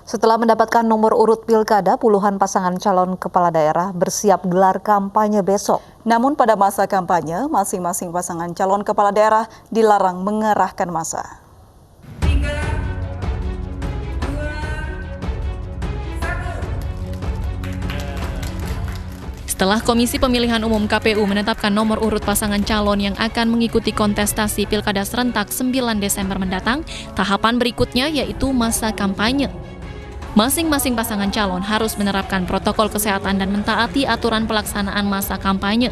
Setelah mendapatkan nomor urut pilkada, puluhan pasangan calon kepala daerah bersiap gelar kampanye besok. Namun pada masa kampanye, masing-masing pasangan calon kepala daerah dilarang mengerahkan massa. Setelah Komisi Pemilihan Umum KPU menetapkan nomor urut pasangan calon yang akan mengikuti kontestasi Pilkada serentak 9 Desember mendatang, tahapan berikutnya yaitu masa kampanye. Masing-masing pasangan calon harus menerapkan protokol kesehatan dan mentaati aturan pelaksanaan masa kampanye.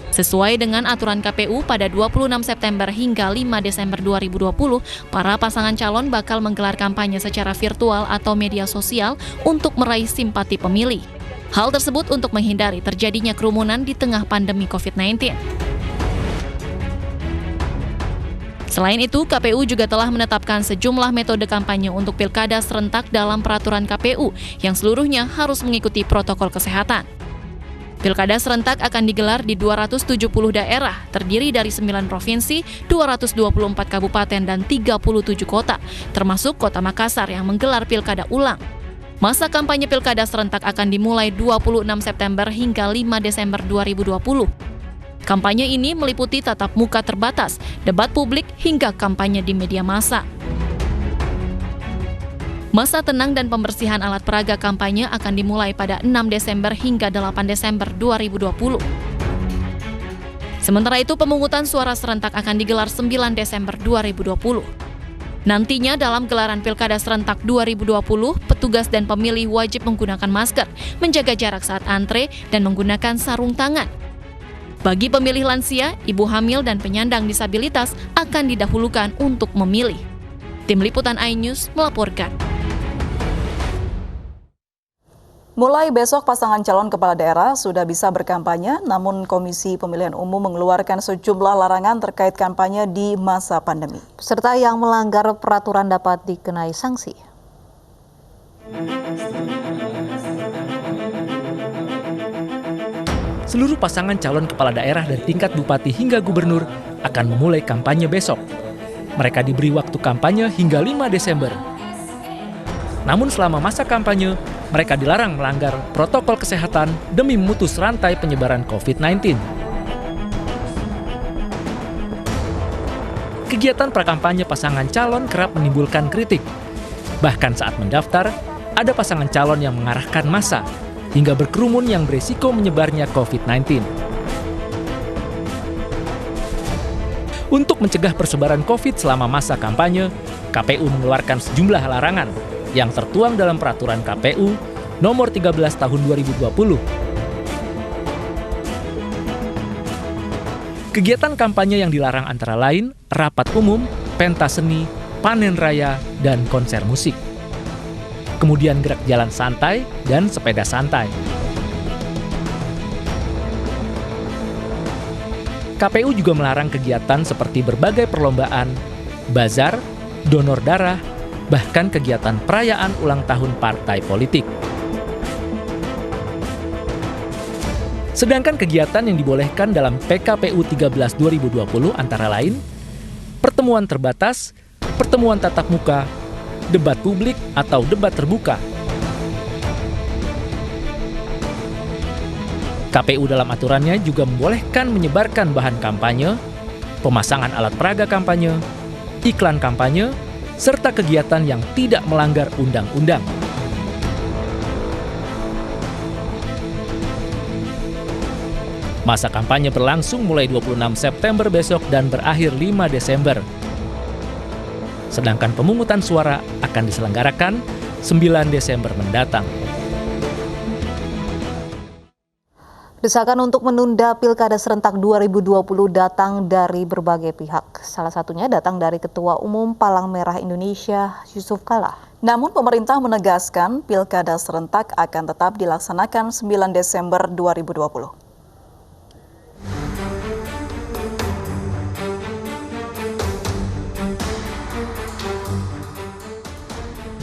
Sesuai dengan aturan KPU, pada 26 September hingga 5 Desember 2020, para pasangan calon bakal menggelar kampanye secara virtual atau media sosial untuk meraih simpati pemilih. Hal tersebut untuk menghindari terjadinya kerumunan di tengah pandemi COVID-19. Selain itu, KPU juga telah menetapkan sejumlah metode kampanye untuk pilkada serentak dalam peraturan KPU yang seluruhnya harus mengikuti protokol kesehatan. Pilkada serentak akan digelar di 270 daerah, terdiri dari 9 provinsi, 224 kabupaten, dan 37 kota, termasuk Kota Makassar yang menggelar pilkada ulang. Masa kampanye pilkada serentak akan dimulai 26 September hingga 5 Desember 2020. Kampanye ini meliputi tatap muka terbatas, debat publik, hingga kampanye di media massa. Masa tenang dan pembersihan alat peraga kampanye akan dimulai pada 6 Desember hingga 8 Desember 2020. Sementara itu, pemungutan suara serentak akan digelar 9 Desember 2020. Nantinya dalam gelaran Pilkada serentak 2020, petugas dan pemilih wajib menggunakan masker, menjaga jarak saat antre, dan menggunakan sarung tangan. Bagi pemilih lansia, ibu hamil, dan penyandang disabilitas akan didahulukan untuk memilih. Tim Liputan iNews melaporkan. Mulai besok pasangan calon kepala daerah sudah bisa berkampanye, namun Komisi Pemilihan Umum mengeluarkan sejumlah larangan terkait kampanye di masa pandemi. Peserta yang melanggar peraturan dapat dikenai sanksi. Seluruh pasangan calon kepala daerah dari tingkat bupati hingga gubernur akan memulai kampanye besok. Mereka diberi waktu kampanye hingga 5 Desember. Namun selama masa kampanye, mereka dilarang melanggar protokol kesehatan demi memutus rantai penyebaran COVID-19. Kegiatan prakampanye pasangan calon kerap menimbulkan kritik. Bahkan saat mendaftar, ada pasangan calon yang mengarahkan massa hingga berkerumun yang beresiko menyebarnya COVID-19. Untuk mencegah persebaran COVID selama masa kampanye, KPU mengeluarkan sejumlah larangan yang tertuang dalam peraturan KPU nomor 13 tahun 2020. Kegiatan kampanye yang dilarang antara lain rapat umum, pentas seni, panen raya, dan konser musik. Kemudian gerak jalan santai dan sepeda santai. KPU juga melarang kegiatan seperti berbagai perlombaan, bazar, donor darah, bahkan kegiatan perayaan ulang tahun partai politik. Sedangkan kegiatan yang dibolehkan dalam PKPU 13 2020 antara lain pertemuan terbatas, pertemuan tatap muka, debat publik atau debat terbuka. KPU dalam aturannya juga membolehkan menyebarkan bahan kampanye, pemasangan alat peraga kampanye, iklan kampanye, serta kegiatan yang tidak melanggar undang-undang. Masa kampanye berlangsung mulai 26 September besok dan berakhir 5 Desember. Sedangkan pemungutan suara akan diselenggarakan 9 Desember mendatang. Desakan untuk menunda Pilkada serentak 2020 datang dari berbagai pihak. Salah satunya datang dari Ketua Umum Palang Merah Indonesia, Yusuf Kala. Namun pemerintah menegaskan Pilkada serentak akan tetap dilaksanakan 9 Desember 2020.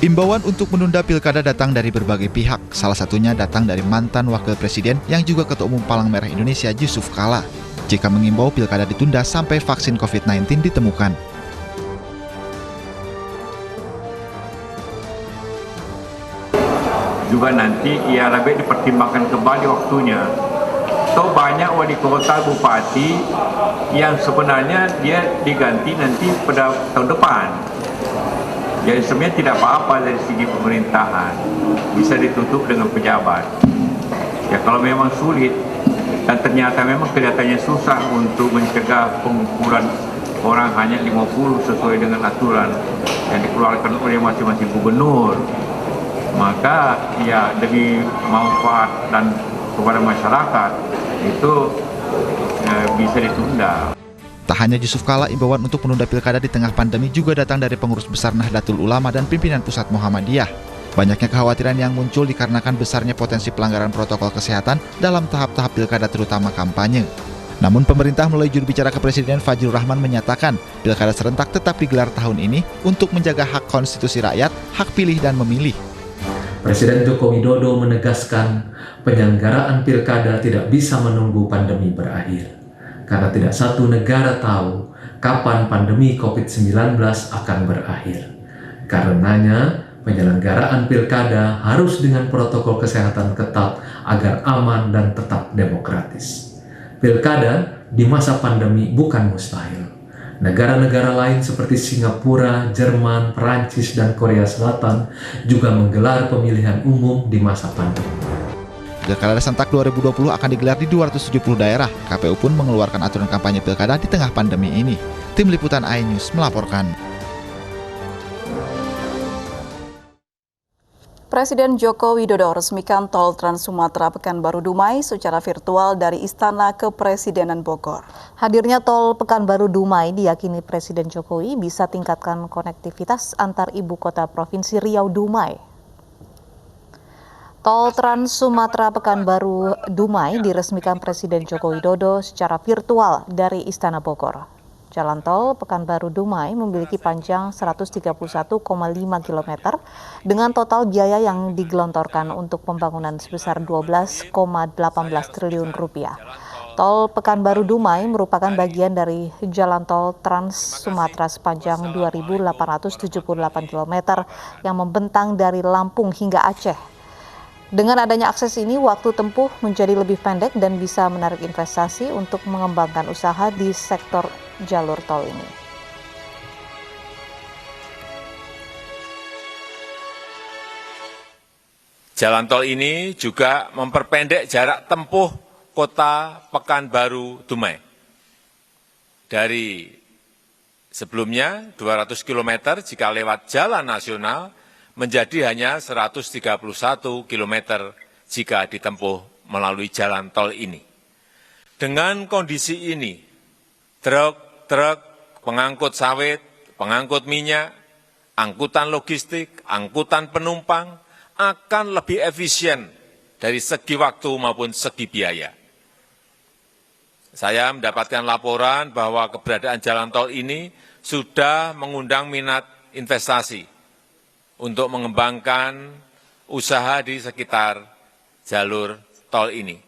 Imbauan untuk menunda pilkada datang dari berbagai pihak, salah satunya datang dari mantan Wakil Presiden yang juga Ketua Umum Palang Merah Indonesia Yusuf Kala, jika mengimbau pilkada ditunda sampai vaksin COVID-19 ditemukan. juga nanti ya lebih dipertimbangkan kembali waktunya. Toh banyak wali kota, bupati yang sebenarnya dia diganti nanti pada tahun depan. Jadi sebenarnya tidak apa-apa dari segi pemerintahan, bisa ditutup dengan pejabat. Ya kalau memang sulit dan ternyata memang kelihatannya susah untuk mencegah pengukuran orang hanya 50 sesuai dengan aturan yang dikeluarkan oleh masing-masing gubernur, maka ya demi manfaat dan kepada masyarakat itu bisa ditunda. Tak hanya Yusuf Kala, imbauan untuk menunda pilkada di tengah pandemi juga datang dari pengurus besar Nahdlatul Ulama dan pimpinan pusat Muhammadiyah. Banyaknya kekhawatiran yang muncul dikarenakan besarnya potensi pelanggaran protokol kesehatan dalam tahap-tahap pilkada terutama kampanye. Namun pemerintah melalui juru bicara Kepresiden Fajrul Rahman menyatakan pilkada serentak tetap digelar tahun ini untuk menjaga hak konstitusi rakyat, hak pilih dan memilih. Presiden Joko Widodo menegaskan penyelenggaraan pilkada tidak bisa menunggu pandemi berakhir. Karena tidak satu negara tahu kapan pandemi COVID-19 akan berakhir. Karenanya, penyelenggaraan pilkada harus dengan protokol kesehatan ketat agar aman dan tetap demokratis. Pilkada di masa pandemi bukan mustahil. Negara-negara lain seperti Singapura, Jerman, Perancis, dan Korea Selatan juga menggelar pemilihan umum di masa pandemi. Pilkada serentak 2020 akan digelar di 270 daerah. KPU pun mengeluarkan aturan kampanye pilkada di tengah pandemi ini. Tim Liputan iNews melaporkan. Presiden Joko Widodo resmikan tol Trans Sumatera Pekanbaru Dumai secara virtual dari Istana Kepresidenan Bogor. Hadirnya tol Pekanbaru Dumai diyakini Presiden Jokowi bisa tingkatkan konektivitas antar ibu kota Provinsi Riau Dumai. Tol Trans Sumatera Pekanbaru Dumai diresmikan Presiden Joko Widodo secara virtual dari Istana Bogor. Jalan tol Pekanbaru Dumai memiliki panjang 131,5 km dengan total biaya yang digelontorkan untuk pembangunan sebesar 12,18 triliun rupiah. Tol Pekanbaru Dumai merupakan bagian dari jalan tol Trans Sumatera sepanjang 2.878 km yang membentang dari Lampung hingga Aceh. Dengan adanya akses ini, waktu tempuh menjadi lebih pendek dan bisa menarik investasi untuk mengembangkan usaha di sektor jalur tol ini. Jalan tol ini juga memperpendek jarak tempuh kota Pekanbaru Dumai. Dari sebelumnya 200 km jika lewat jalan nasional, menjadi hanya 131 km jika ditempuh melalui jalan tol ini. Dengan kondisi ini, truk pengangkut sawit, pengangkut minyak, angkutan logistik, angkutan penumpang akan lebih efisien dari segi waktu maupun segi biaya. Saya mendapatkan laporan bahwa keberadaan jalan tol ini sudah mengundang minat investasi untuk mengembangkan usaha di sekitar jalur tol ini.